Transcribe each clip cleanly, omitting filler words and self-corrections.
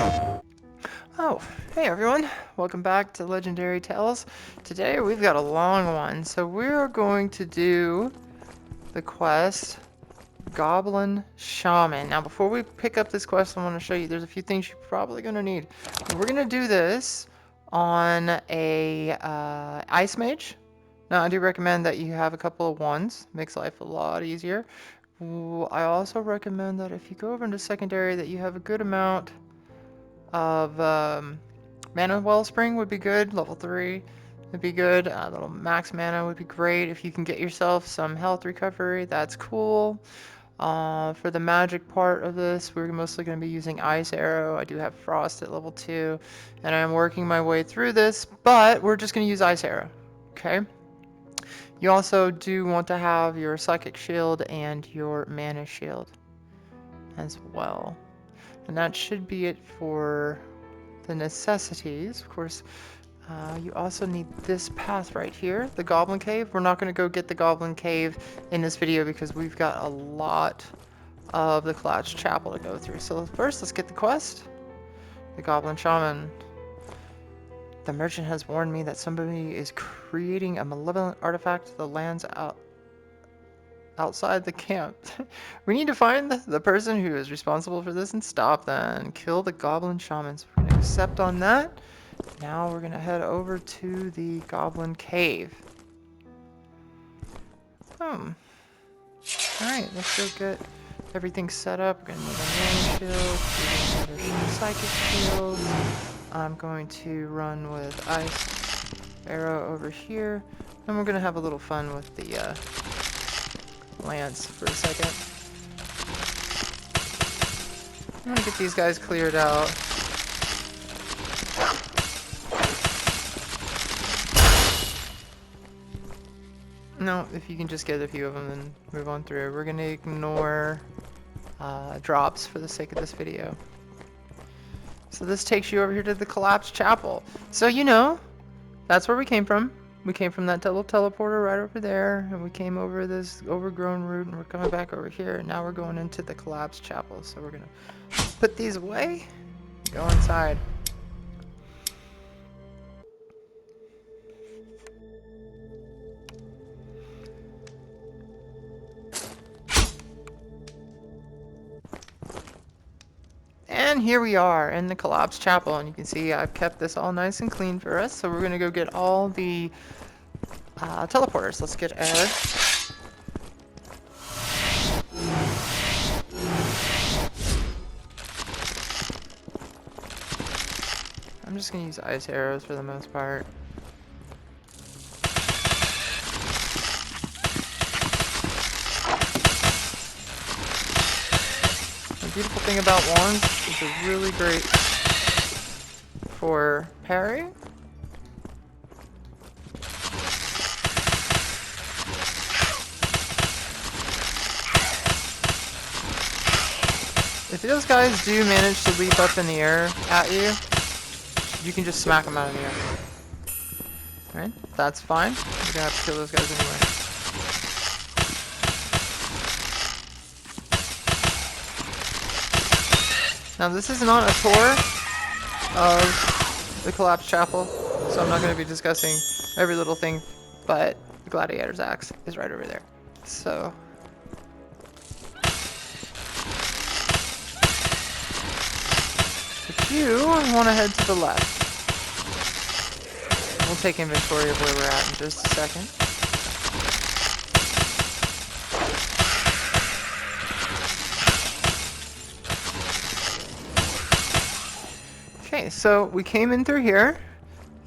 Oh, hey everyone, welcome back to Legendary Tales. Today we've got a long one, so we're going to do the quest Goblin Shaman. Now before we pick up this quest, I want to show you there's a few things you're probably going to need. We're going to do this on a Ice Mage. Now I do recommend that you have a couple of ones, makes life a lot easier. I also recommend that if you go over into secondary that you have a good amount of mana wellspring would be good. Level 3 would be good. A little max mana would be great. If you can get yourself some health recovery, that's cool. For the magic part of this, we're mostly going to be using Ice Arrow. I do have Frost at level 2, and I'm working my way through this, but we're just going to use Ice Arrow. Okay? You also do want to have your Psychic Shield and your Mana Shield as well. And that should be it for the necessities. Of course, you also need this path right here, the Goblin Cave. We're not going to go get the Goblin Cave in this video because we've got a lot of the Collapsed Chapel to go through. So first, let's get the quest. The Goblin Shaman. The merchant has warned me that somebody is creating a malevolent artifact that lands outside the camp. We need to find the person who is responsible for this and stop them. Kill the Goblin Shamans. We're going to accept on that. Now we're going to head over to the Goblin Cave. Alright, let's go get everything set up. We're going to need a mana shield, we're going to need another psychic shield. I'm going to run with Ice Arrow over here. And we're going to have a little fun with the lance for a second. I'm going to get these guys cleared out. No, if you can just get a few of them and move on through. We're going to ignore drops for the sake of this video. So this takes you over here to the Collapsed Chapel. So you know, that's where we came from. We came from that little teleporter right over there, and we came over this overgrown route, and we're coming back over here, and now we're going into the Collapsed Chapel. So we're going to put these away, go inside. And here we are in the Collapsed Chapel, and you can see I've kept this all nice and clean for us. So we're going to go get all the teleporters. Let's get Ed. I'm just going to use Ice Arrows for the most part. The beautiful thing about wands is they're really great for parry. If those guys do manage to leap up in the air at you, you can just smack them out of the air. Alright, that's fine. You're gonna have to kill those guys anyway. Now this is not a tour of the Collapsed Chapel, so I'm not going to be discussing every little thing, but the Gladiator's Axe is right over there. So if you want to head to the left, we'll take inventory of where we're at in just a second. Okay, so we came in through here.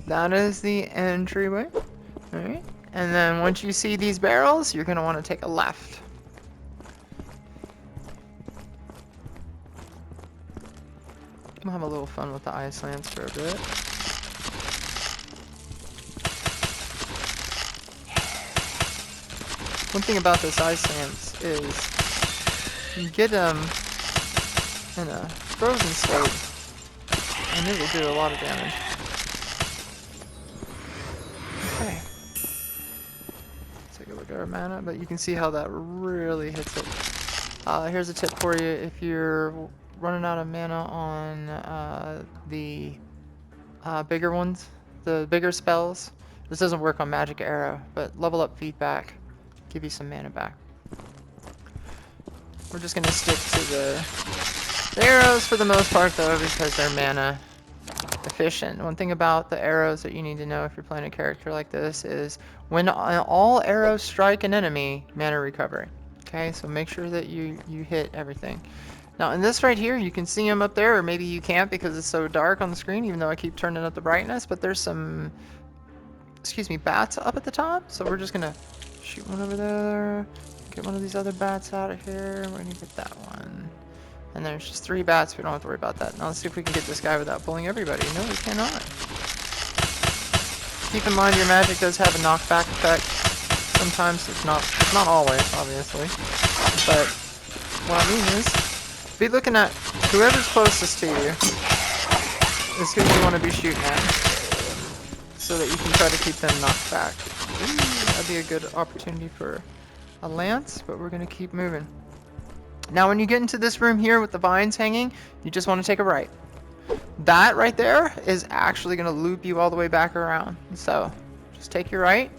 That is the entryway. Alright, and then once you see these barrels, you're going to want to take a left. We'll have a little fun with the ice lance for a bit. One thing about this ice lance is you get them in a frozen state, and it will do a lot of damage. Okay. Let's take a look at our mana, but you can see how that really hits it. Here's a tip for you. If you're running out of mana on the bigger ones, the bigger spells. This doesn't work on Magic Arrow, but level up feedback, give you some mana back. We're just gonna stick to the arrows for the most part though, because they're mana efficient. One thing about the arrows that you need to know if you're playing a character like this is when all arrows strike an enemy, mana recovery. Okay, so make sure that you hit everything. Now in this right here, you can see them up there, or maybe you can't because it's so dark on the screen, even though I keep turning up the brightness, but there's some, excuse me, bats up at the top. So we're just gonna shoot one over there, get one of these other bats out of here. We're gonna get that one. And there's just 3 bats, we don't have to worry about that. Now let's see if we can get this guy without pulling everybody. No, we cannot. Keep in mind your magic does have a knockback effect. Sometimes it's not always, obviously. But what I mean is, be looking at whoever's closest to you is who you want to be shooting at, so that you can try to keep them knocked back. Ooh, that'd be a good opportunity for a lance, but we're gonna keep moving. Now when you get into this room here with the vines hanging, you just want to take a right. That right there is actually going to loop you all the way back around. So just take your right.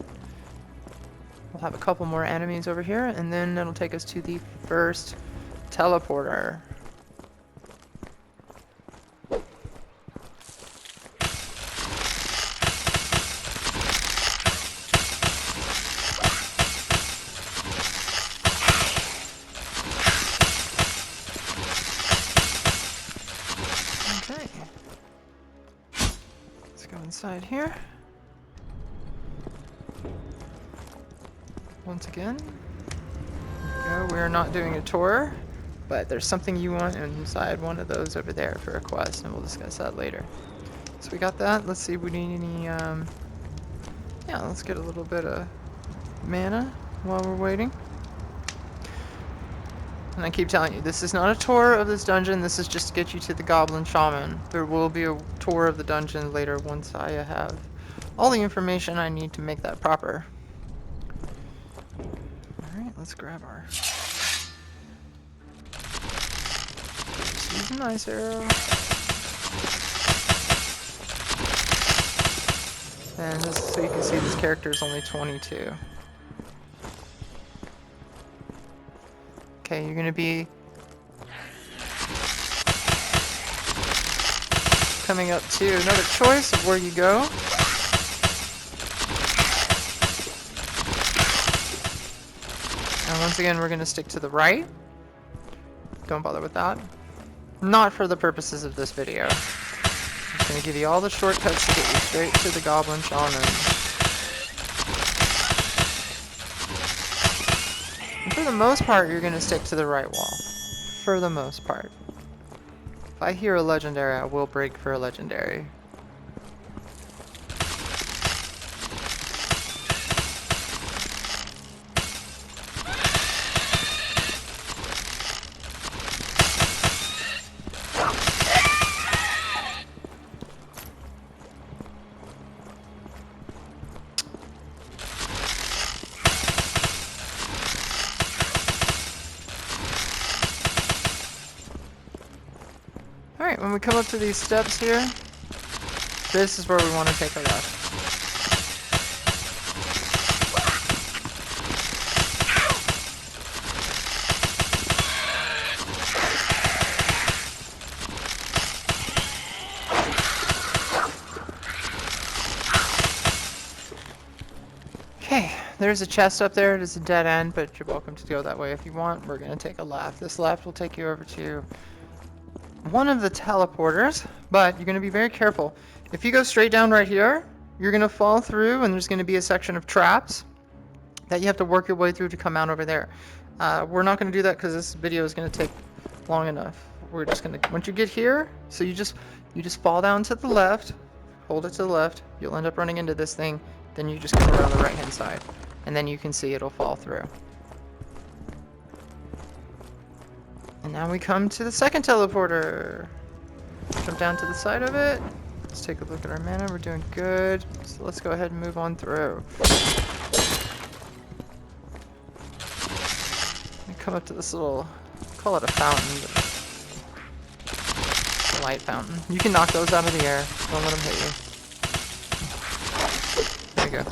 We'll have a couple more enemies over here, and then it'll take us to the first teleporter. Inside here. Once again, there we go. We're not doing a tour, but there's something you want inside one of those over there for a quest, and we'll discuss that later. So we got that. Let's see if we need any, yeah, let's get a little bit of mana while we're waiting. And I keep telling you, this is not a tour of this dungeon, this is just to get you to the Goblin Shaman. There will be a tour of the dungeon later once I have all the information I need to make that proper. Alright, let's grab our... Just use a nice arrow. And this, so you can see this character is only 22. Okay, you're gonna be coming up to another choice of where you go. And once again, we're gonna stick to the right. Don't bother with that. Not for the purposes of this video. I'm just gonna give you all the shortcuts to get you straight to the Goblin Shaman. For the most part, you're going to stick to the right wall. For the most part. If I hear a legendary, I will break for a legendary. Alright, when we come up to these steps here, this is where we want to take a left. Okay, there's a chest up there. It is a dead end, but you're welcome to go that way if you want. We're going to take a left. This left will take you over to one of the teleporters, but you're going to be very careful. If you go straight down right here, you're going to fall through, and there's going to be a section of traps that you have to work your way through to come out over there. We're not going to do that because this video is going to take long enough. We're just going to, once you get here, so you just fall down to the left, hold it to the left, you'll end up running into this thing, then you just come around the right hand side, and then you can see it'll fall through. And now we come to the second teleporter. Jump down to the side of it. Let's take a look at our mana. We're doing good. So let's go ahead and move on through. We come up to this little, call it a fountain. light fountain. You can knock those out of the air. Don't let them hit you. There you go.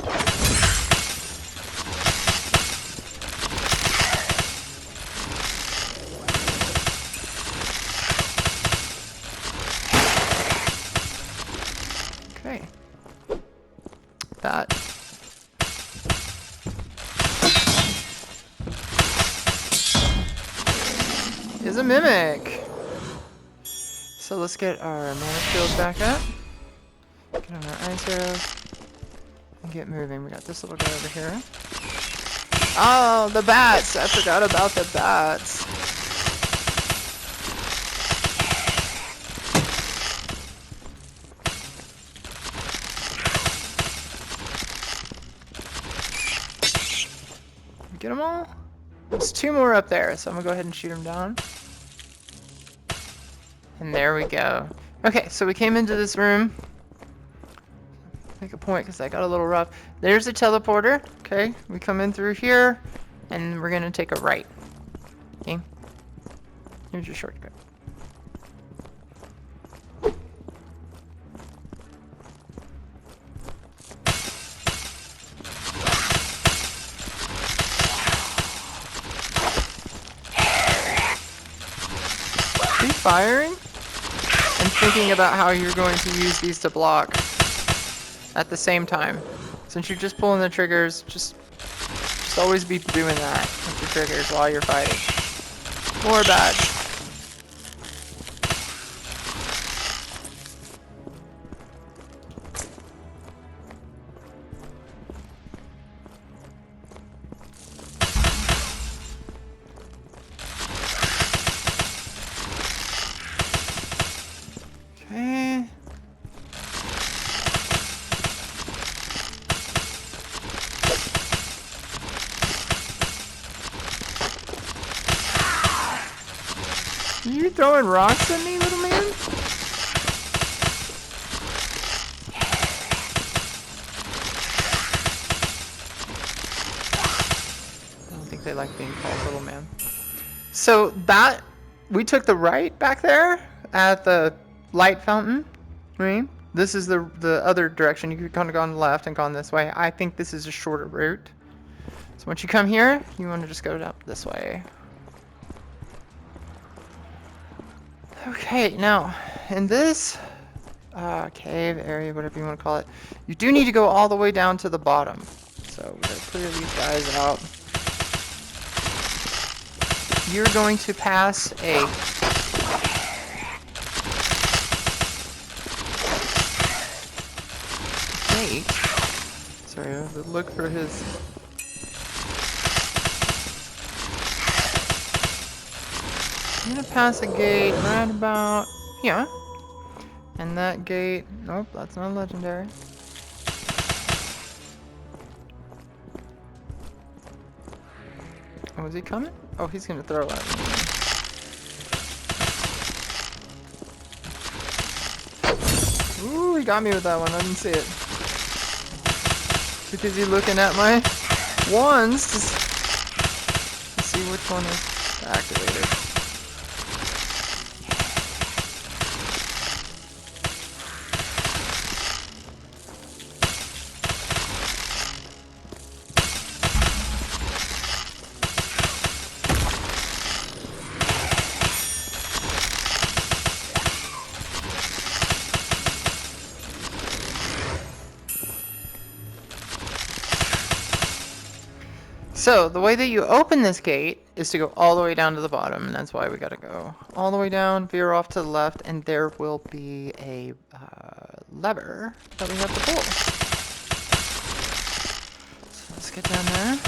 Okay. That is a mimic. So let's get our mana shield back up. Get on our ice arrows. And get moving. We got this little guy over here. Oh, the bats! I forgot about the bats. Get them all? There's 2 more up there, so I'm gonna go ahead and shoot them down. And there we go. Okay, so we came into this room. Make a point because that got a little rough. There's a teleporter. Okay, we come in through here, and we're gonna take a right. Okay, here's your shortcut. Be firing and thinking about how you're going to use these to block at the same time. Since you're just pulling the triggers, just always be doing that with your triggers while you're fighting. More bats. Okay. Are you throwing rocks at me, little man? I don't think they like being called little man. So that, we took the right back there at the light fountain, right? This is the other direction. You could kind of gone left and gone this way. I think this is a shorter route. So once you come here, you want to just go up this way. Okay, now, in this cave area, whatever you want to call it, you do need to go all the way down to the bottom. So we're going to clear these guys out. You're going to pass a gate. Sorry, I have to look for his... I'm gonna pass a gate right about here. And that gate, nope, that's not legendary. Oh, is he coming? Oh, he's gonna throw at me. Ooh, he got me with that one, I didn't see it. Too busy looking at my wands to see which one is activated. So, the way that you open this gate is to go all the way down to the bottom, and that's why we gotta go all the way down, veer off to the left, and there will be a lever that we have to pull. So let's get down there.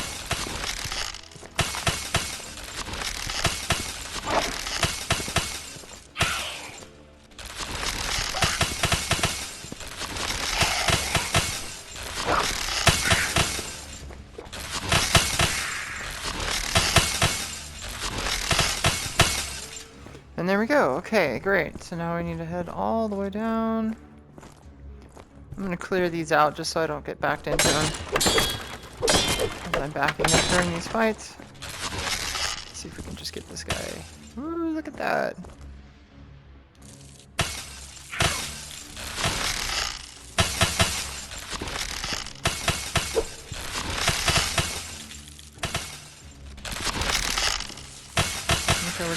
And there we go. Okay, great. So now we need to head all the way down. I'm gonna clear these out just so I don't get backed into them. As I'm backing up during these fights. Let's see if we can just get this guy. Ooh, look at that.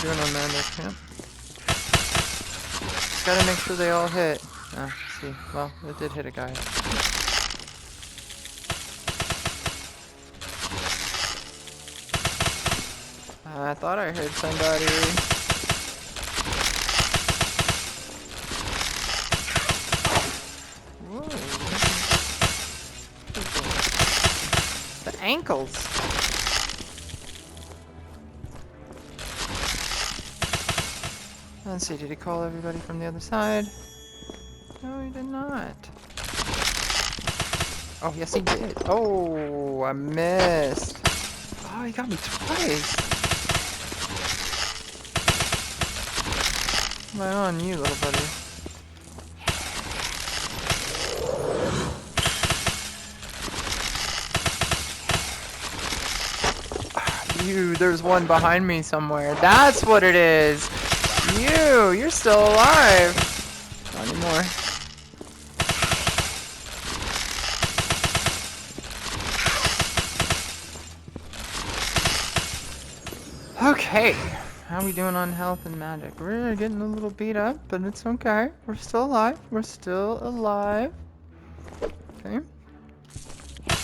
doing on magic? Yep. Just gotta make sure they all hit. Ah, see. Well, it did hit a guy. I thought I heard somebody. Whoa. The ankles. Let's see, did he call everybody from the other side? No, he did not. Oh, yes he did. Oh, I missed. Oh, he got me twice. Am I on you, little buddy? You, there's one behind me somewhere. That's what it is. You're still alive. Not anymore. Okay, how are we doing on health and magic? We're getting a little beat up, but it's okay. We're still alive. We're still alive. Okay. I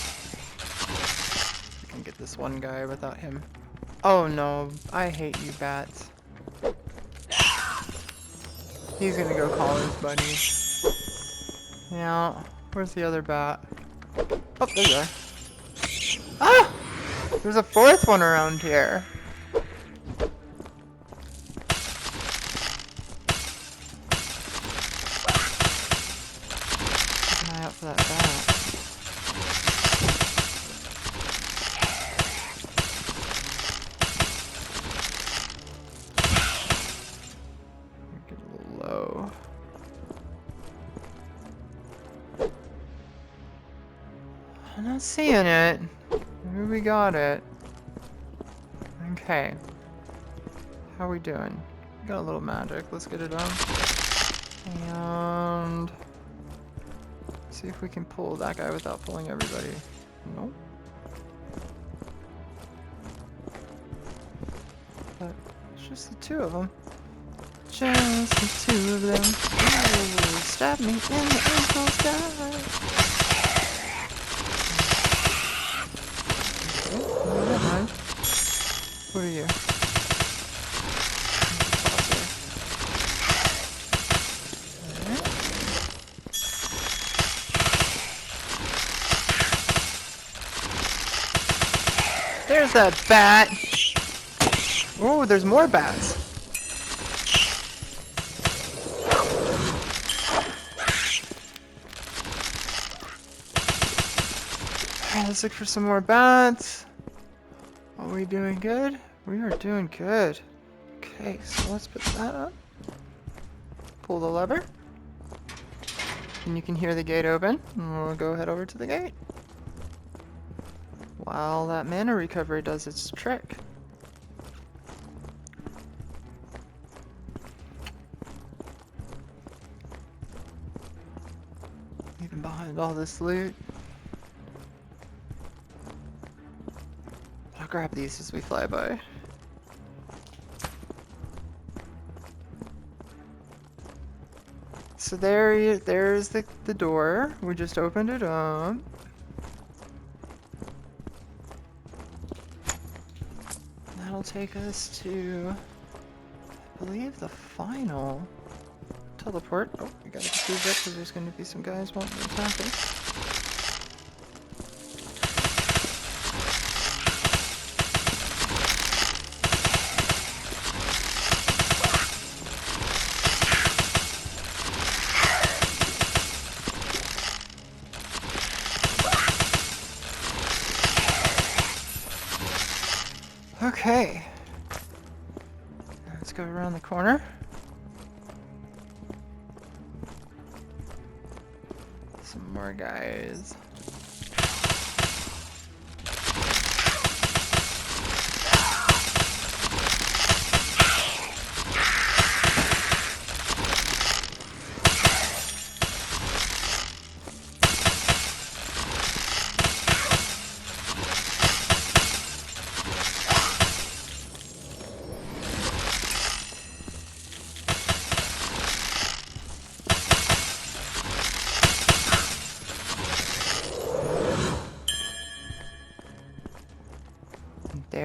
can get this one guy without him. Oh no, I hate you bats. He's gonna go call his buddies. Yeah, where's the other bat? Oh, there you are. Ah! There's a fourth one around here. Keep an eye out for that bat. Get a little low. I'm not seeing it. Maybe we got it. Okay. How are we doing? We got a little magic. Let's get it on. And see if we can pull that guy without pulling everybody. Nope. But it's just the two of them. Just the two of them. Ooh, stab me in the ankles, guys. Oh, never mind. What are you? There's that bat. Oh, there's more bats. Alright, let's look for some more bats. Are we doing good? We are doing good. Okay, so let's put that up. Pull the lever. And you can hear the gate open. And we'll go head over to the gate. While that mana recovery does its trick. Even behind all this loot. I'll grab these as we fly by. So there's the door. We just opened it up. That'll take us to, I believe, the final teleport. Oh, we gotta do that because there's going to be some guys wanting to attack us. Okay, let's go around the corner. Some more guys.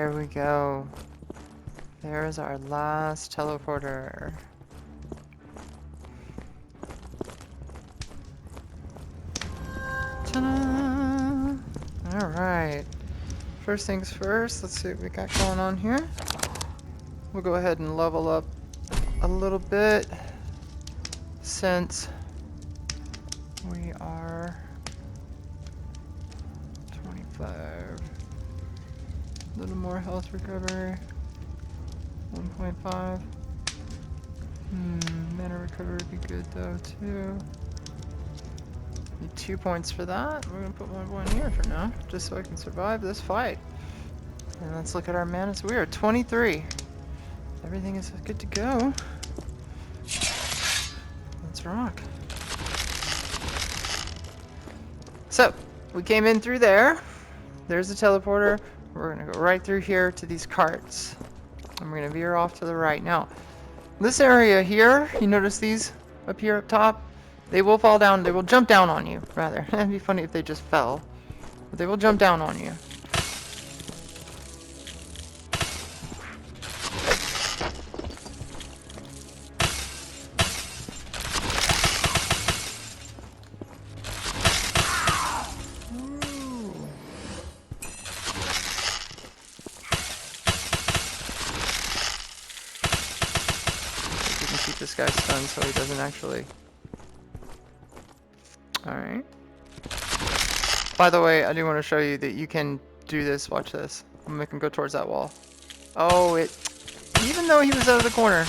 There we go. There's our last teleporter. Ta-da! Alright. First things first, let's see what we got going on here. We'll go ahead and level up a little bit since we are 25. A little more health recovery. 1.5. Mana recovery would be good though too. Need 2 points for that. We're gonna put 1 point here for now, just so I can survive this fight. And let's look at our mana. So we are 23. Everything is good to go. Let's rock. So, we came in through there. There's the teleporter. We're gonna go right through here to these carts. And we're gonna veer off to the right. Now, this area here, you notice these up here up top? They will fall down, they will jump down on you, rather. It'd be funny if they just fell. But they will jump down on you. This guy's stunned so he doesn't actually... Alright. By the way, I do want to show you that you can do this. Watch this. I'm gonna make him go towards that wall. Oh, it... Even though he was out of the corner,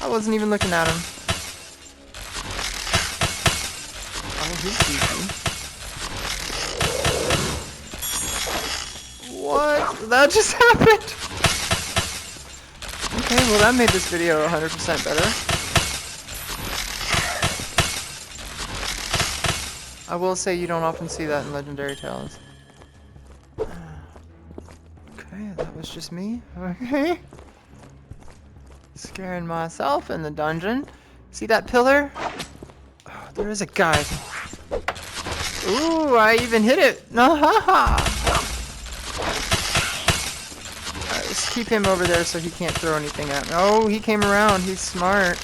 I wasn't even looking at him. Oh, he's easy. What? That just happened? Okay, well that made this video 100% better. I will say you don't often see that in Legendary Tales. Okay, that was just me. Okay. Scaring myself in the dungeon. See that pillar? Oh, there is a guy. Ooh, I even hit it. Alright, let's keep him over there so he can't throw anything at me. Oh, he came around. He's smart.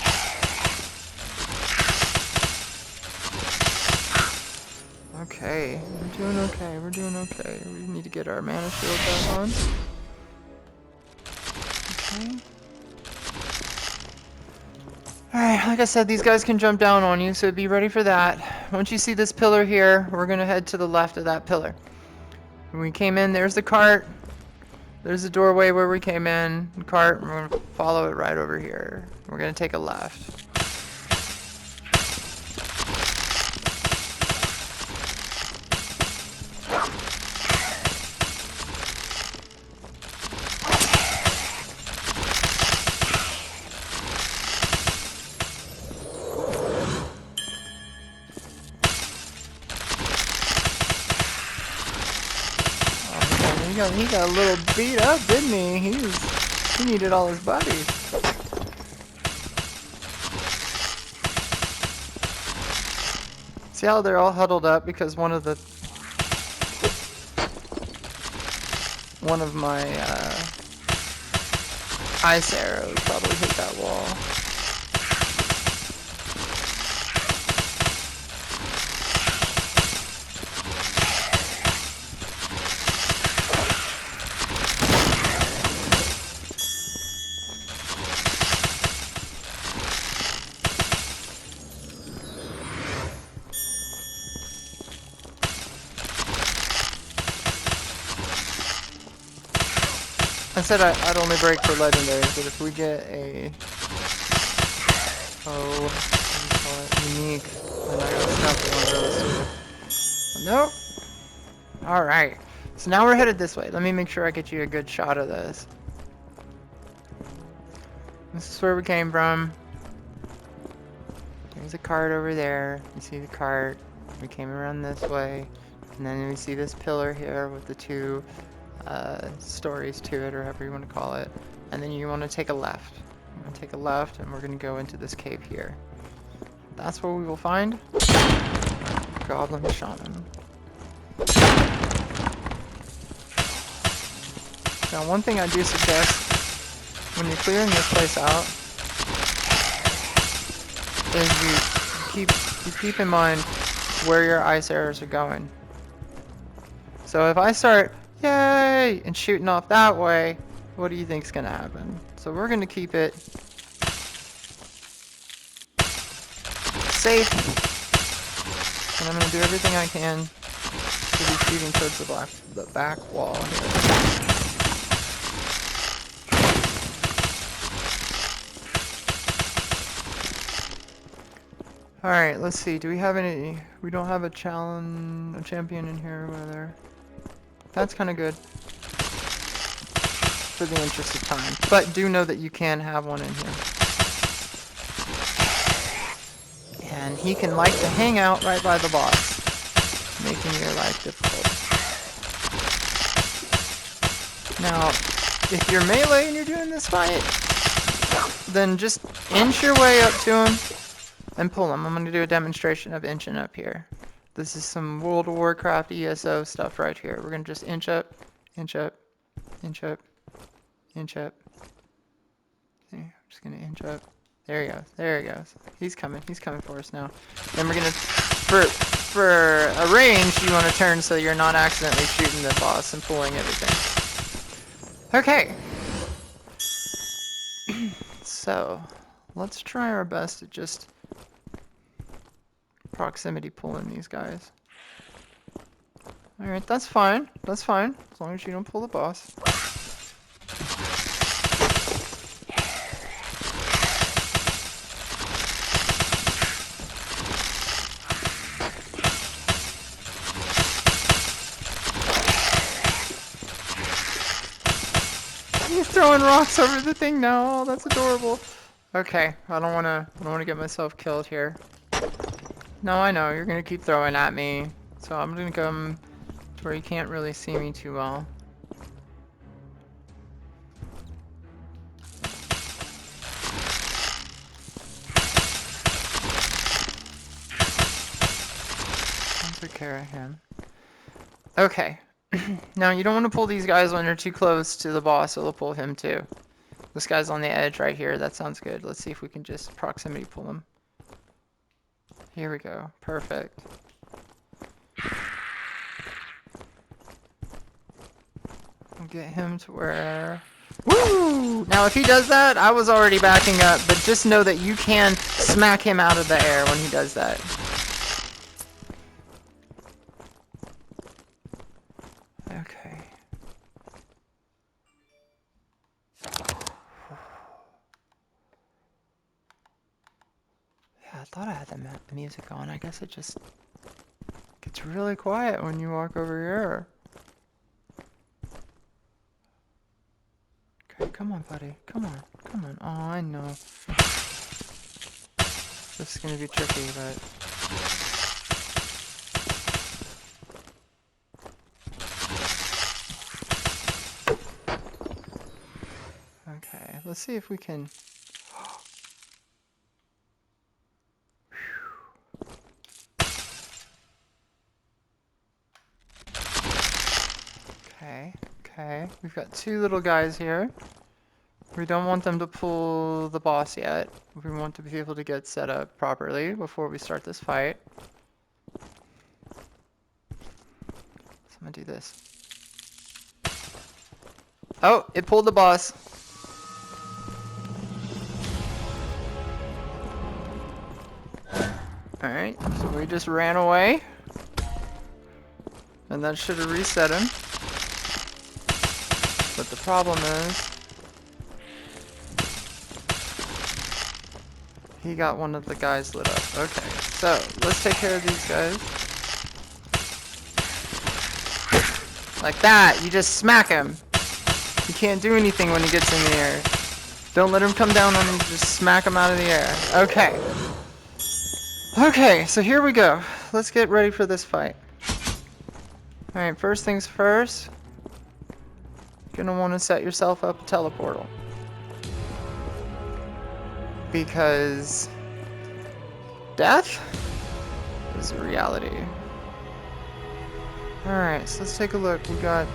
Okay, we're doing okay, we're doing okay. We need to get our mana shield back on. Okay. Alright, like I said, these guys can jump down on you, so be ready for that. Once you see this pillar here, we're gonna head to the left of that pillar. When we came in, there's the cart. There's the doorway where we came in. The cart, we're gonna follow it right over here. We're gonna take a left. He got a little beat up, didn't he? He needed all his buddies. See how they're all huddled up because one of my ice arrows probably hit that wall. I said I'd only break for legendaries, but if we get a what do you call it, unique, then I gotta snap one of those too. Nope. Alright. So now we're headed this way. Let me make sure I get you a good shot of this. This is where we came from. There's a cart over there. You see the cart. We came around this way. And then we see this pillar here with the two stories to it, or however you want to call it. And then you want to take a left. I'm going to take a left, and we're going to go into this cave here. That's where we will find Goblin Shaman. Now, one thing I do suggest when you're clearing this place out is you keep in mind where your ice arrows are going. So if I start, yay, and shooting off that way, what do you think's gonna happen? So we're gonna keep it safe, and I'm gonna do everything I can to be shooting towards the back wall here. Alright, let's see. Do we have any... We don't have a champion in here, whether... That's kind of good. For the interest of time. But do know that you can have one in here. And he can like to hang out right by the boss, making your life difficult. Now, if you're melee and you're doing this fight, then just inch your way up to him and pull him. I'm going to do a demonstration of inching up here. This is some World of Warcraft ESO stuff right here. We're going to just inch up, inch up, inch up, inch up. See, I'm just going to inch up. There he goes. There he goes. He's coming. He's coming for us now. Then we're going to, for a range, you want to turn so you're not accidentally shooting the boss and pulling everything. Okay. So, let's try our best to just proximity pulling these guys. Alright, that's fine. That's fine. As long as you don't pull the boss. He's throwing rocks over the thing now. Oh, that's adorable. Okay, I don't wanna get myself killed here. No, I know, you're gonna keep throwing at me. So I'm gonna come to where you can't really see me too well. I'll take care of him. Okay. Now you don't want to pull these guys when they're too close to the boss, it'll pull him too. This guy's on the edge right here, that sounds good. Let's see if we can just proximity pull him. Here we go, perfect. We'll get him to where... Woo! Now if he does that, I was already backing up, but just know that you can smack him out of the air when he does that. Okay. Yeah, I thought I had the music on. I guess it just gets really quiet when you walk over here. Okay, come on, buddy. Come on. Come on. Oh, I know. This is gonna be tricky, but... Okay, let's see if we can... Okay, we've got two little guys here. We don't want them to pull the boss yet. We want to be able to get set up properly before we start this fight. So I'm gonna do this. Oh, it pulled the boss. Alright, so we just ran away. And that should have reset him. But the problem is, he got one of the guys lit up. Okay, so let's take care of these guys. Like that, you just smack him. You can't do anything when he gets in the air. Don't let him come down on him, just smack him out of the air. Okay. Okay, so here we go. Let's get ready for this fight. Alright, first things first. You're gonna want to set yourself up a teleportal. Because death is a reality. Alright, so let's take a look. We got,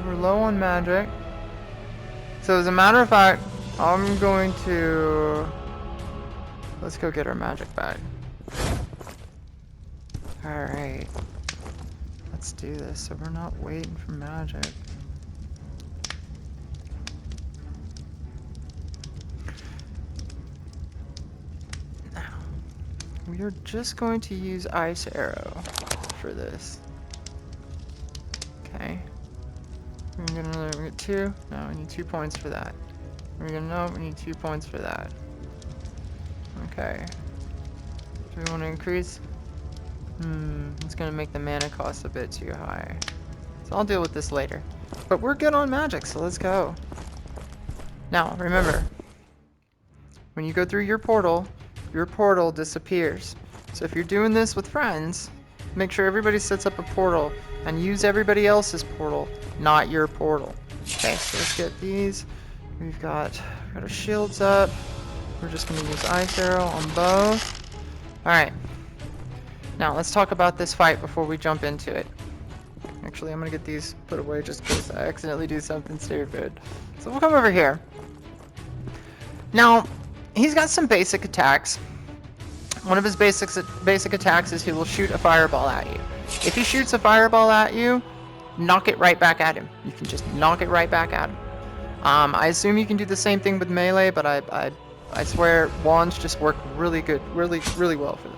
we're low on magic. So as a matter of fact, I'm going to... Let's go get our magic back. Alright. Let's do this so we're not waiting for magic. Now, we are just going to use Ice Arrow for this. Okay. We're gonna get 2. No, we need 2 points for that. We're gonna know we need 2 points for that. Okay. Do we want to increase? It's gonna make the mana cost a bit too high. So I'll deal with this later. But we're good on magic, so let's go. Now, remember, when you go through your portal disappears. So if you're doing this with friends, make sure everybody sets up a portal and use everybody else's portal, not your portal. Okay, so let's get these. We've got our shields up. We're just gonna use Ice Arrow on both. Alright. Now let's talk about this fight before we jump into it. Actually, I'm gonna get these put away just in case I accidentally do something stupid. So we'll come over here. Now, he's got some basic attacks. One of his basic attacks is he will shoot a fireball at you. If he shoots a fireball at you, knock it right back at him. You can just knock it right back at him. I assume you can do the same thing with melee, but I swear wands just work really good, really well for this.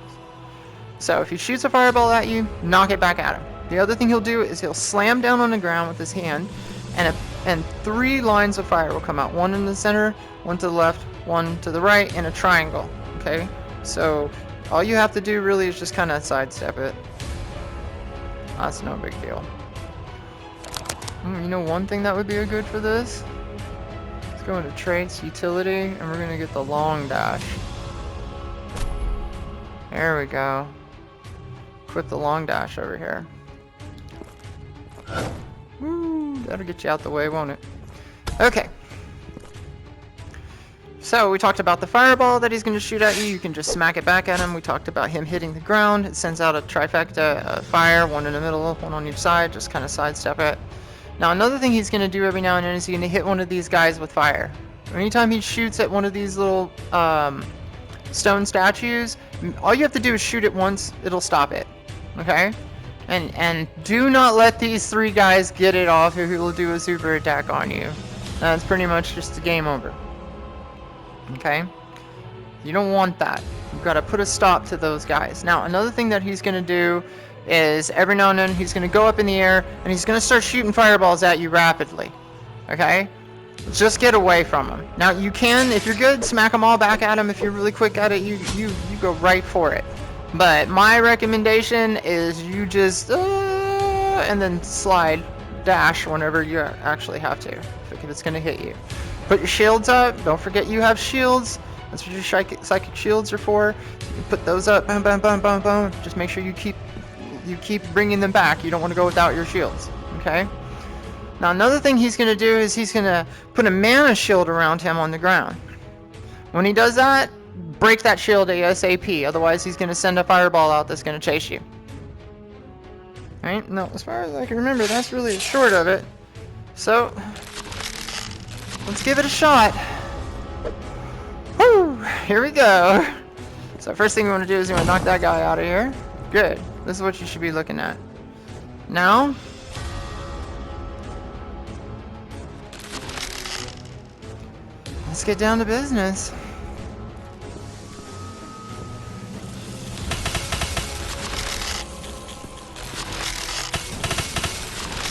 So if he shoots a fireball at you, knock it back at him. The other thing he'll do is he'll slam down on the ground with his hand, and 3 lines of fire will come out. 1 in the center, 1 to the left, 1 to the right, and a triangle. Okay? So all you have to do really is just kind of sidestep it. That's no big deal. You know one thing that would be good for this? Let's go into traits, utility, and we're going to get the long dash. There we go. Equip the long dash over here. Woo, that'll get you out the way, won't it? Okay. So we talked about the fireball that he's going to shoot at you. You can just smack it back at him. We talked about him hitting the ground. It sends out a trifecta fire, 1 in the middle, 1 on each side. Just kind of sidestep it. Now another thing he's going to do every now and then is he's going to hit one of these guys with fire. Anytime he shoots at one of these little stone statues, all you have to do is shoot it once. It'll stop it. Okay? And do not let these 3 guys get it off or he will do a super attack on you. That's pretty much just a game over. Okay? You don't want that. You've got to put a stop to those guys. Now, another thing that he's going to do is every now and then he's going to go up in the air and he's going to start shooting fireballs at you rapidly. Okay? Just get away from him. Now, you can, if you're good, smack them all back at him. If you're really quick at it, you go right for it. But my recommendation is you just and then slide dash whenever you actually have to, if it's going to hit you. Put your shields up. Don't forget you have shields. That's what your psychic shields are for. You can put those up. Boom, boom, boom, boom, boom. Just make sure you keep bringing them back. You don't want to go without your shields. Okay? Now another thing he's going to do is he's going to put a mana shield around him on the ground. When he does that, break that shield ASAP. Otherwise he's going to send a fireball out that's going to chase you. Alright? No, as far as I can remember, that's really the short of it. So, let's give it a shot. Woo! Here we go. So first thing we want to do is we want to knock that guy out of here. Good. This is what you should be looking at. Now, let's get down to business.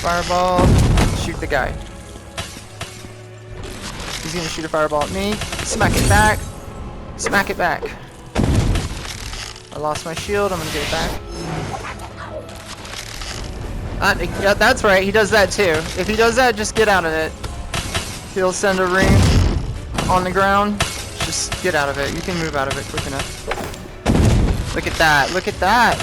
Fireball. Shoot the guy. He's gonna shoot a fireball at me. Smack it back. Smack it back. I lost my shield. I'm gonna get it back. Yeah, that's right. He does that too. If he does that, just get out of it. He'll send a ring on the ground. Just get out of it. You can move out of it quick enough. Look at that. Look at that.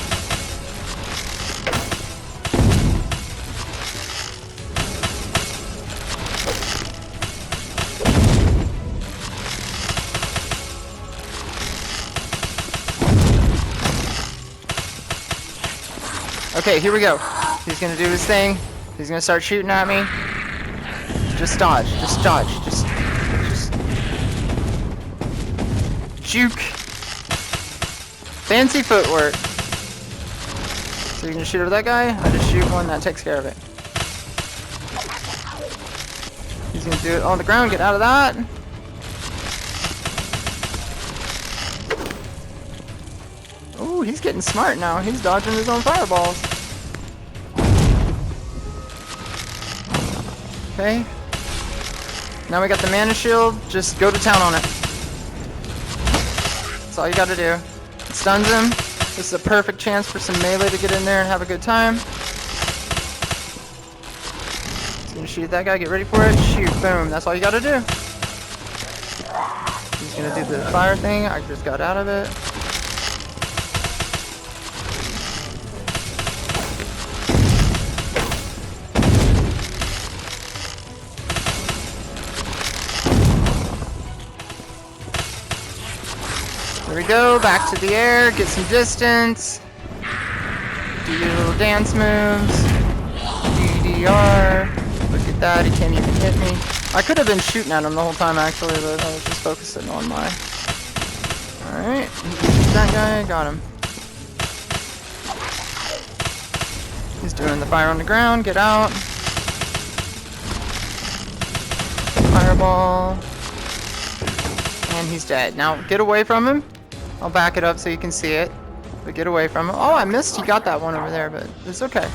Okay, here we go. He's gonna do his thing. He's gonna start shooting at me. Just dodge. Just dodge. Just juke. Fancy footwork. So you're gonna shoot over that guy? I just shoot one, that takes care of it. He's gonna do it on the ground, get out of that. Oh, he's getting smart now. He's dodging his own fireballs. Okay. Now we got the mana shield. Just go to town on it. That's all you gotta do. It stuns him. This is a perfect chance for some melee to get in there and have a good time. He's gonna shoot that guy. Get ready for it. Shoot. Boom. That's all you gotta do. He's gonna do the fire thing. I just got out of it. There we go, back to the air, get some distance. Do your little dance moves. DDR. Look at that, he can't even hit me. I could have been shooting at him the whole time actually, but I was just focusing on my... Alright, shoot that guy, got him. He's doing the fire on the ground, get out. Fireball. And he's dead. Now, get away from him. I'll back it up so you can see it. But get away from him. Oh, I missed. He got that one over there, but it's okay.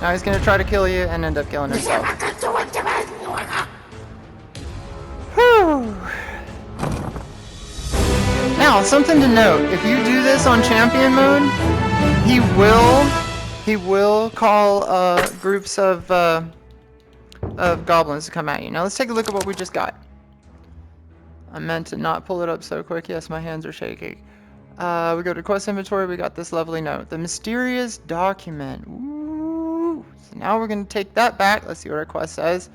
Now he's going to try to kill you and end up killing himself. Whew. Now, something to note. If you do this on champion mode, he will call groups of goblins to come at you. Now, let's take a look at what we just got. I meant to not pull it up so quick. Yes, my hands are shaking. We go to quest inventory. We got this lovely note. The mysterious document. Ooh. So now we're going to take that back. Let's see what our quest says.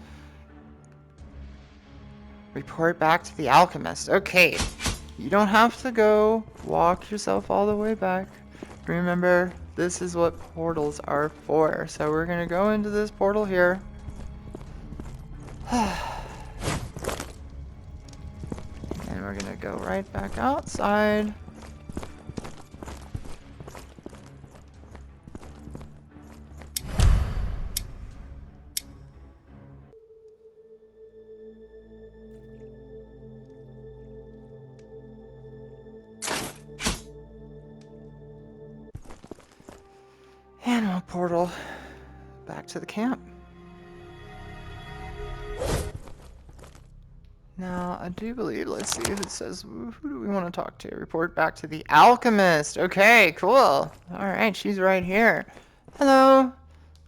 Report back to the alchemist. Okay. You don't have to go walk yourself all the way back. Remember, this is what portals are for. So we're going to go into this portal here. And we're gonna go right back outside. And we'll portal back to the camp. Now, I do believe, let's see if it says, who do we want to talk to? Report back to the alchemist. Okay, cool. Alright, she's right here. Hello.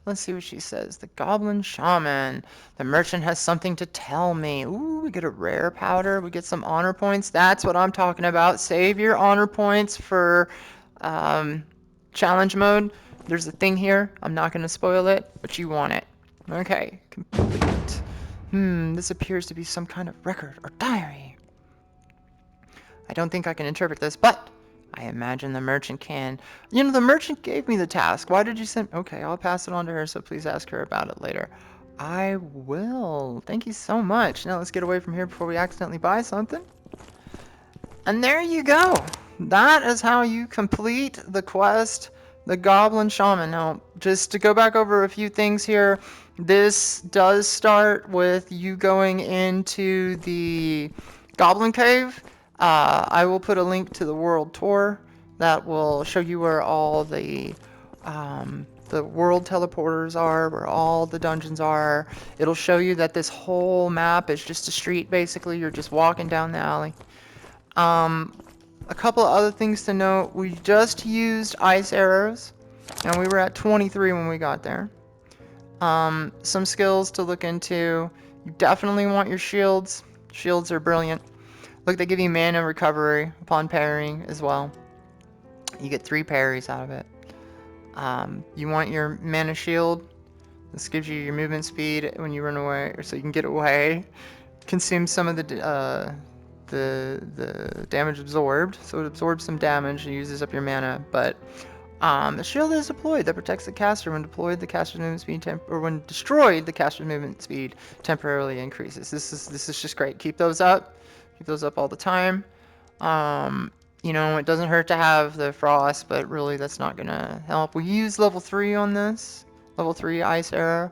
Let's see what she says. The Goblin Shaman. The merchant has something to tell me. Ooh, we get a rare powder. We get some honor points. That's what I'm talking about. Save your honor points for challenge mode. There's a thing here. I'm not going to spoil it, but you want it. Okay, complete. This appears to be some kind of record or diary. I don't think I can interpret this, but I imagine the merchant can. You know, the merchant gave me the task. Why did you send... Okay, I'll pass it on to her, so please ask her about it later. I will. Thank you so much. Now let's get away from here before we accidentally buy something. And there you go. That is how you complete the quest, the Goblin Shaman. Now, just to go back over a few things here, this does start with you going into the Goblin Cave. I will put a link to the world tour that will show you where all the world teleporters are, where all the dungeons are. It'll show you that this whole map is just a street, basically. You're just walking down the alley. A couple of other things to note. We just used ice arrows, and we were at 23 when we got there. Some skills to look into. You definitely want your shields. Shields are brilliant. Look, they give you mana recovery upon parrying as well. You get 3 parries out of it. You want your mana shield. This gives you your movement speed when you run away, or so you can get away. Consume some of the damage absorbed, so it absorbs some damage and uses up your mana. But The shield is deployed that protects the caster. When deployed, the caster's movement speed or when destroyed, the caster's movement speed temporarily increases. This is just great. Keep those up. Keep those up all the time. You know, it doesn't hurt to have the frost, but really that's not gonna help. We use level 3 on this. Level 3 ice arrow.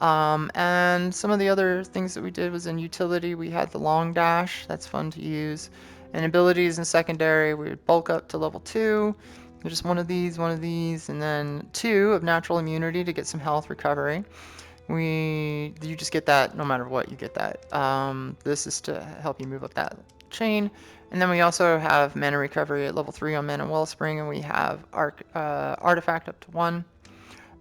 And some of the other things that we did was in utility, we had the long dash. That's fun to use. And abilities in secondary, we would bulk up to level 2. Just one of these, and then 2 of natural immunity to get some health recovery. You just get that no matter what, you get that. This is to help you move up that chain. And then we also have mana recovery at level 3 on Mana Wellspring, and we have Artifact up to 1.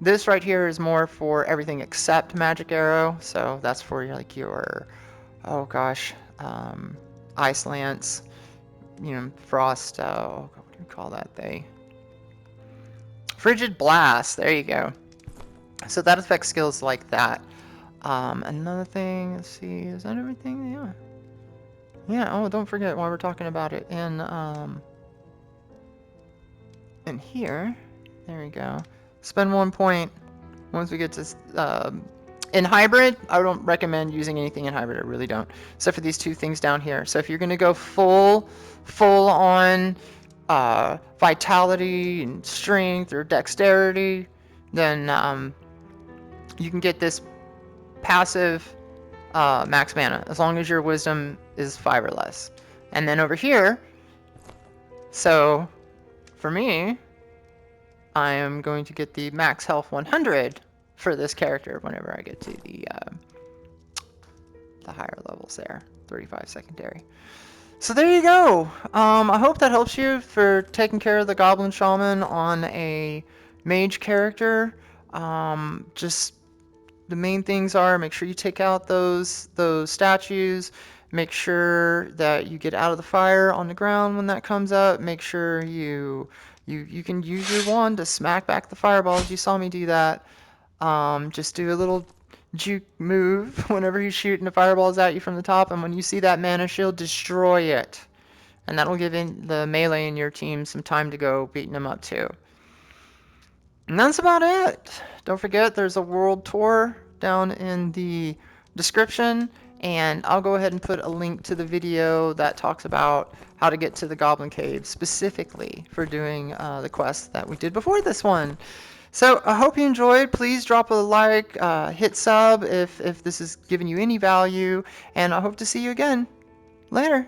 This right here is more for everything except Magic Arrow, so that's for like your, oh gosh, Ice Lance, you know, Frost, what do you call that? Frigid Blast, there you go. So that affects skills like that. Another thing, let's see, is that everything? Yeah. Yeah, oh, don't forget while we're talking about it, in here, there we go. Spend 1 point once we get to, in hybrid, I don't recommend using anything in hybrid, I really don't, except for these 2 things down here. So if you're gonna go full on vitality and strength or dexterity, then you can get this passive max mana as long as your wisdom is 5 or less. And then over here, so for me, I am going to get the max health 100 for this character whenever I get to the higher levels there, 35 secondary. So there you go. I hope that helps you for taking care of the Goblin Shaman on a mage character. Just the main things are make sure you take out those statues. Make sure that you get out of the fire on the ground when that comes up. Make sure you can use your wand to smack back the fireballs. You saw me do that. Just do a little juke move whenever he's shooting the fireballs at you from the top, and when you see that mana shield, destroy it. And that'll give the melee in your team some time to go beating them up too. And that's about it. Don't forget there's a world tour down in the description, and I'll go ahead and put a link to the video that talks about how to get to the Goblin Cave specifically for doing the quest that we did before this one. So I hope you enjoyed. Please drop a like, hit sub if this is giving you any value, and I hope to see you again. Later.